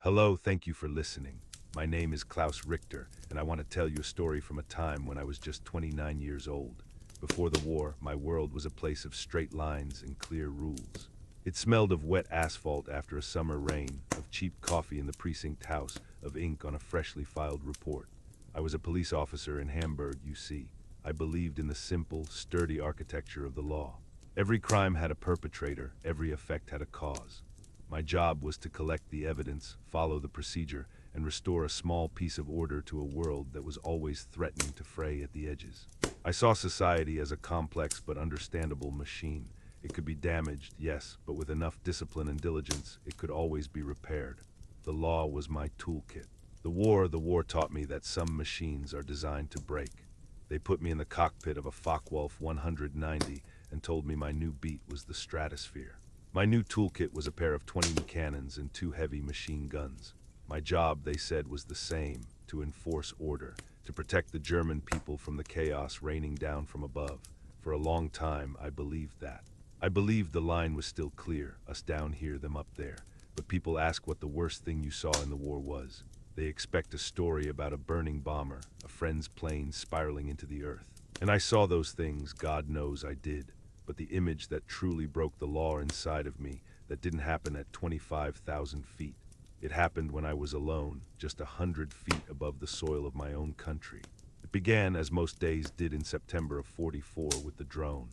Hello, thank you for listening. My name is Klaus Richter, and I want to tell you a story from a time when I was just 29 years old. Before the war, my world was a place of straight lines and clear rules. It smelled of wet asphalt after a summer rain, of cheap coffee in the precinct house, of ink on a freshly filed report. I was a police officer in Hamburg, you see. I believed in the simple, sturdy architecture of the law. Every crime had a perpetrator, every effect had a cause. My job was to collect the evidence, follow the procedure, and restore a small piece of order to a world that was always threatening to fray at the edges. I saw society as a complex but understandable machine. It could be damaged, yes, but with enough discipline and diligence, it could always be repaired. The law was my toolkit. The war taught me that some machines are designed to break. They put me in the cockpit of a Focke-Wulf 190 and told me my new beat was the stratosphere. My new toolkit was a pair of 20 cannons and 2 heavy machine guns. My job, they said, was the same, to enforce order, to protect the German people from the chaos raining down from above. For a long time, I believed that. I believed the line was still clear, us down here, them up there. But people ask what the worst thing you saw in the war was. They expect a story about a burning bomber, a friend's plane spiraling into the earth. And I saw those things, God knows I did. But the image that truly broke the law inside of me, that didn't happen at 25,000 feet. It happened when I was alone, just 100 feet above the soil of my own country. It began, as most days did in September of '44, with the drone.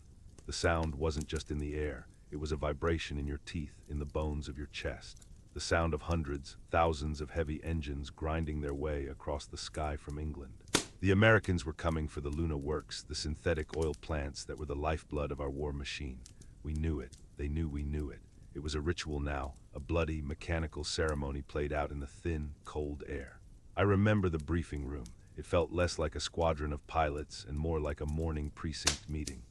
The sound wasn't just in the air, it was a vibration in your teeth, in the bones of your chest. The sound of hundreds, thousands of heavy engines grinding their way across the sky from England. The Americans were coming for the Leuna works, the synthetic oil plants that were the lifeblood of our war machine. We knew it. They knew we knew it. It was a ritual now, a bloody, mechanical ceremony played out in the thin, cold air. I remember the briefing room. It felt less like a squadron of pilots and more like a morning precinct meeting.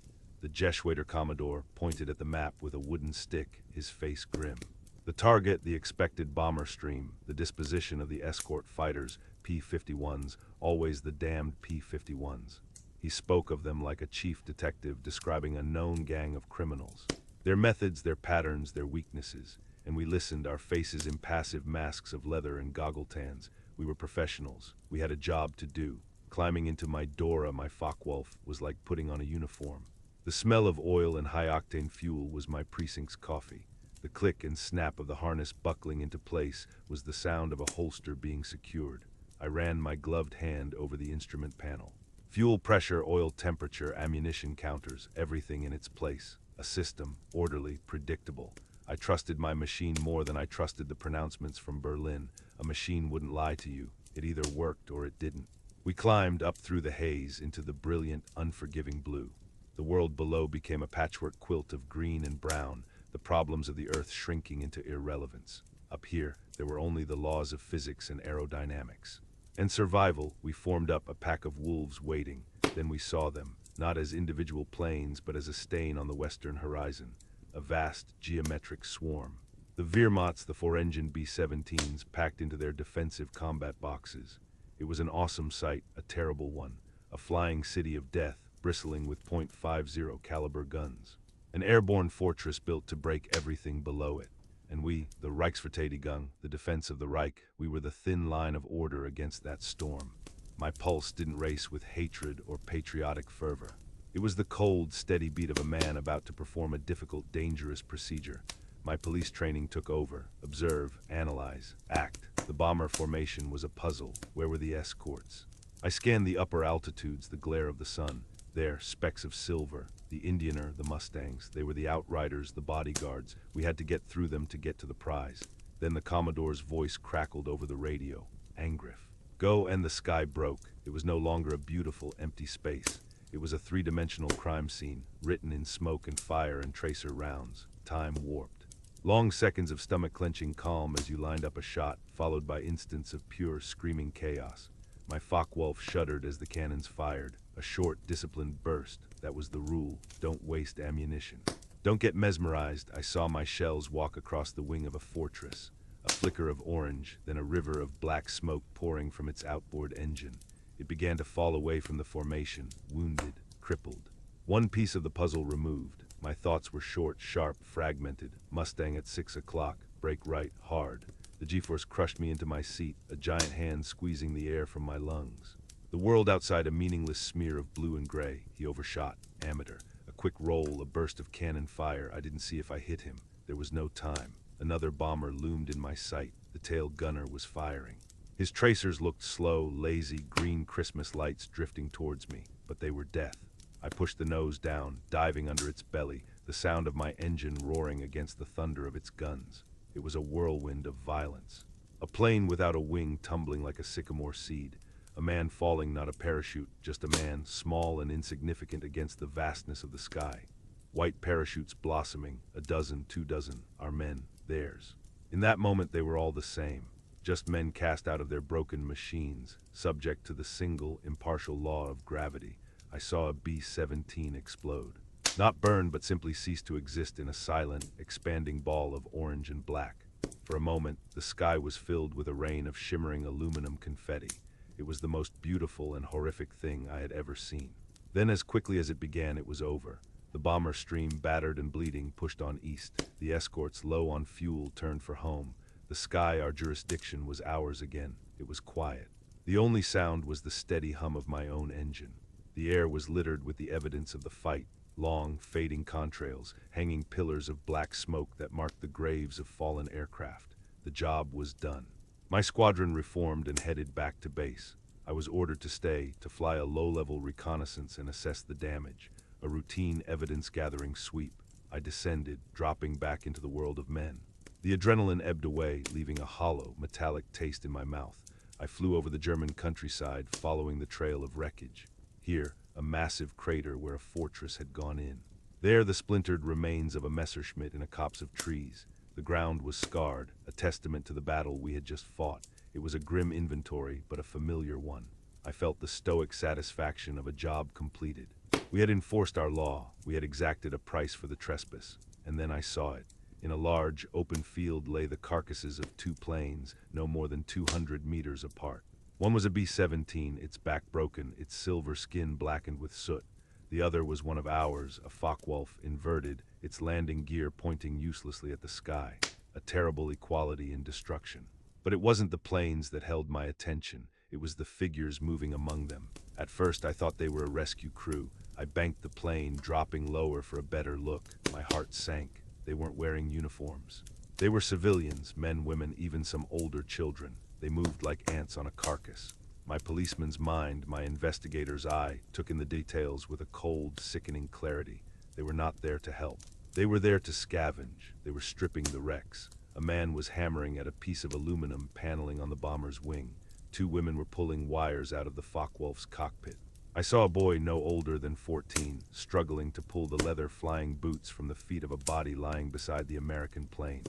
The Jesuiter Commodore pointed at the map with a wooden stick, his face grim. The target, the expected bomber stream, the disposition of the escort fighters, P-51s, always the damned P-51s. He spoke of them like a chief detective describing a known gang of criminals. Their methods, their patterns, their weaknesses. And we listened, our faces impassive masks of leather and goggle tans. We were professionals. We had a job to do. Climbing into my Dora, my Focke-Wulf, was like putting on a uniform. The smell of oil and high-octane fuel was my precinct's coffee. The click and snap of the harness buckling into place was the sound of a holster being secured. I ran my gloved hand over the instrument panel. Fuel pressure, oil temperature, ammunition counters, everything in its place. A system, orderly, predictable. I trusted my machine more than I trusted the pronouncements from Berlin. A machine wouldn't lie to you. It either worked or it didn't. We climbed up through the haze into the brilliant, unforgiving blue. The world below became a patchwork quilt of green and brown, the problems of the earth shrinking into irrelevance. Up here, there were only the laws of physics and aerodynamics. And survival, we formed up a pack of wolves waiting. Then we saw them, not as individual planes, but as a stain on the western horizon. A vast, geometric swarm. The Wehrmachts, the 4-engine B-17s, packed into their defensive combat boxes. It was an awesome sight, a terrible one. A flying city of death, bristling with .50 caliber guns. An airborne fortress built to break everything below it. And we, the Reichsverteidigung, the defense of the Reich, we were the thin line of order against that storm. My pulse didn't race with hatred or patriotic fervor. It was the cold, steady beat of a man about to perform a difficult, dangerous procedure. My police training took over. Observe, analyze, act. The bomber formation was a puzzle. Where were the escorts? I scanned the upper altitudes, the glare of the sun. There, specks of silver. The Indianer, the Mustangs. They were the outriders, the bodyguards. We had to get through them to get to the prize. Then the Commodore's voice crackled over the radio. Angriff. Go, and the sky broke. It was no longer a beautiful, empty space. It was a three-dimensional crime scene, written in smoke and fire and tracer rounds. Time warped. Long seconds of stomach-clenching calm as you lined up a shot, followed by instants of pure, screaming chaos. My Focke-Wulf shuddered as the cannons fired. A short, disciplined burst. That was the rule. Don't waste ammunition. Don't get mesmerized. I saw my shells walk across the wing of a fortress. A flicker of orange, then a river of black smoke pouring from its outboard engine. It began to fall away from the formation, wounded, crippled. One piece of the puzzle removed. My thoughts were short, sharp, fragmented. Mustang at 6 o'clock. Break right, hard. The G-force crushed me into my seat, a giant hand squeezing the air from my lungs. The world outside a meaningless smear of blue and gray. He overshot. Amateur. A quick roll, a burst of cannon fire. I didn't see if I hit him. There was no time. Another bomber loomed in my sight. The tail gunner was firing. His tracers looked slow, lazy, green Christmas lights drifting towards me, but they were death. I pushed the nose down, diving under its belly, the sound of my engine roaring against the thunder of its guns. It was a whirlwind of violence. A plane without a wing tumbling like a sycamore seed. A man falling, not a parachute, just a man, small and insignificant against the vastness of the sky. White parachutes blossoming, a dozen, 2 dozen, our men, theirs. In that moment they were all the same, just men cast out of their broken machines, subject to the single, impartial law of gravity. I saw a B-17 explode. Not burn, but simply cease to exist in a silent, expanding ball of orange and black. For a moment, the sky was filled with a rain of shimmering aluminum confetti. It was the most beautiful and horrific thing I had ever seen. Then, as quickly as it began, it was over. The bomber stream, battered and bleeding, pushed on east. The escorts, low on fuel, turned for home. The sky, our jurisdiction, was ours again. It was quiet. The only sound was the steady hum of my own engine. The air was littered with the evidence of the fight. Long, fading contrails, hanging pillars of black smoke that marked the graves of fallen aircraft. The job was done. My squadron reformed and headed back to base. I was ordered to stay, to fly a low-level reconnaissance and assess the damage, a routine evidence-gathering sweep. I descended, dropping back into the world of men. The adrenaline ebbed away, leaving a hollow, metallic taste in my mouth. I flew over the German countryside, following the trail of wreckage. Here, a massive crater where a fortress had gone in. There, the splintered remains of a Messerschmitt in a copse of trees. The ground was scarred, a testament to the battle we had just fought. It was a grim inventory, but a familiar one. I felt the stoic satisfaction of a job completed. We had enforced our law. We had exacted a price for the trespass. And then I saw it. In a large, open field lay the carcasses of 2 planes, no more than 200 meters apart. One was a B-17, its back broken, its silver skin blackened with soot. The other was one of ours, a Focke-Wulf, inverted, its landing gear pointing uselessly at the sky. A terrible equality in destruction. But it wasn't the planes that held my attention. It was the figures moving among them. At first I thought they were a rescue crew. I banked the plane, dropping lower for a better look. My heart sank. They weren't wearing uniforms. They were civilians, men, women, even some older children. They moved like ants on a carcass. My policeman's mind, my investigator's eye, took in the details with a cold, sickening clarity. They were not there to help. They were there to scavenge. They were stripping the wrecks. A man was hammering at a piece of aluminum paneling on the bomber's wing. 2 women were pulling wires out of the Focke-Wulf's cockpit. I saw a boy no older than 14, struggling to pull the leather flying boots from the feet of a body lying beside the American plane.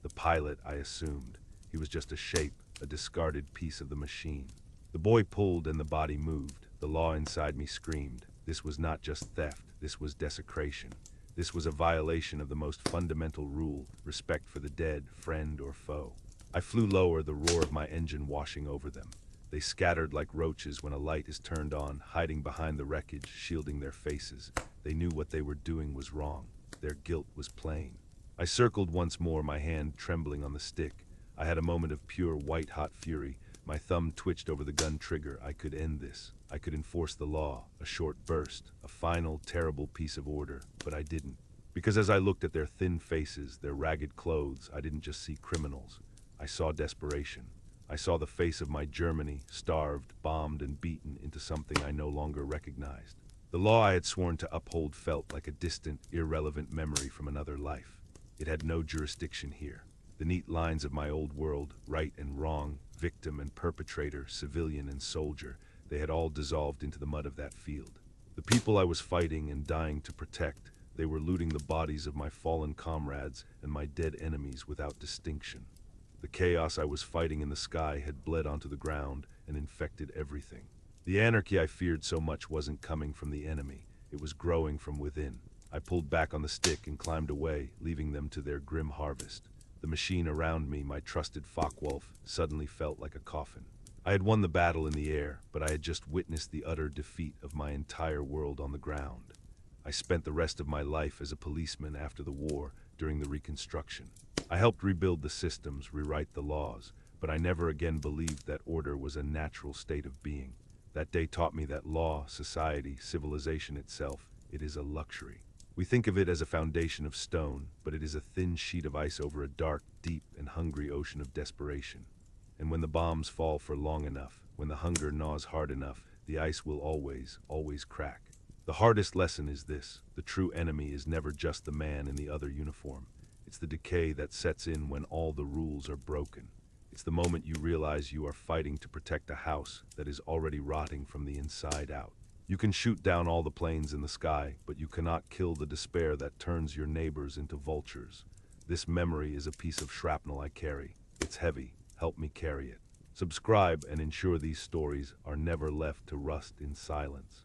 The pilot, I assumed. He was just a shape, a discarded piece of the machine. The boy pulled and the body moved. The law inside me screamed. This was not just theft, this was desecration. This was a violation of the most fundamental rule, respect for the dead, friend or foe. I flew lower, the roar of my engine washing over them. They scattered like roaches when a light is turned on, hiding behind the wreckage, shielding their faces. They knew what they were doing was wrong. Their guilt was plain. I circled once more, my hand trembling on the stick. I had a moment of pure white-hot fury. My thumb twitched over the gun trigger. I could end this. I could enforce the law. A short burst. A final, terrible piece of order. But I didn't. Because as I looked at their thin faces, their ragged clothes, I didn't just see criminals. I saw desperation. I saw the face of my Germany, starved, bombed, and beaten into something I no longer recognized. The law I had sworn to uphold felt like a distant, irrelevant memory from another life. It had no jurisdiction here. The neat lines of my old world, right and wrong, victim and perpetrator, civilian and soldier, they had all dissolved into the mud of that field. The people I was fighting and dying to protect, they were looting the bodies of my fallen comrades and my dead enemies without distinction. The chaos I was fighting in the sky had bled onto the ground and infected everything. The anarchy I feared so much wasn't coming from the enemy. It was growing from within. I pulled back on the stick and climbed away, leaving them to their grim harvest. The machine around me, my trusted Focke-Wulf, suddenly felt like a coffin. I had won the battle in the air, but I had just witnessed the utter defeat of my entire world on the ground. I spent the rest of my life as a policeman after the war, during the Reconstruction. I helped rebuild the systems, rewrite the laws, but I never again believed that order was a natural state of being. That day taught me that law, society, civilization itself, it is a luxury. We think of it as a foundation of stone, but it is a thin sheet of ice over a dark, deep, and hungry ocean of desperation. And when the bombs fall for long enough, when the hunger gnaws hard enough, the ice will always, always crack. The hardest lesson is this: the true enemy is never just the man in the other uniform. It's the decay that sets in when all the rules are broken. It's the moment you realize you are fighting to protect a house that is already rotting from the inside out. You can shoot down all the planes in the sky, but you cannot kill the despair that turns your neighbors into vultures. This memory is a piece of shrapnel I carry. It's heavy. Help me carry it. Subscribe and ensure these stories are never left to rust in silence.